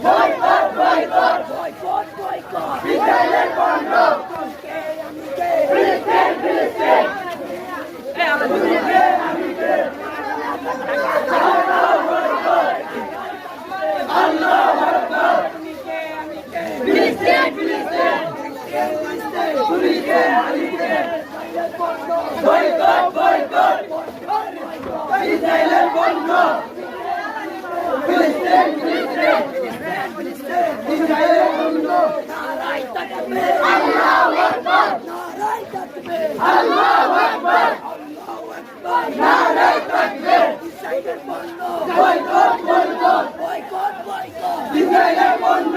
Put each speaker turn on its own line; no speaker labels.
boycott boycott boycott boycott ইসরায়েলের পণ্য ফিলিস্তিন ফিলিস্তিন আল্লাহু আকবার ফিলিস্তিন ফিলিস্তিন বয়কট বয়কট ইসরায়েলের পণ্য ফিলিস্তিন ফিলিস্তিন ইসরায়েলের পণ্য নারায়ে তাকবীর আল্লাহু আকবার নারায়ে তাকবীর আল্লাহু আকবার আল্লাহু আকবার নারায়ে তাকবীর ইসরায়েলের পণ্য বয়কট বয়কট বয়কট বয়কট ইসরায়েলের পণ্য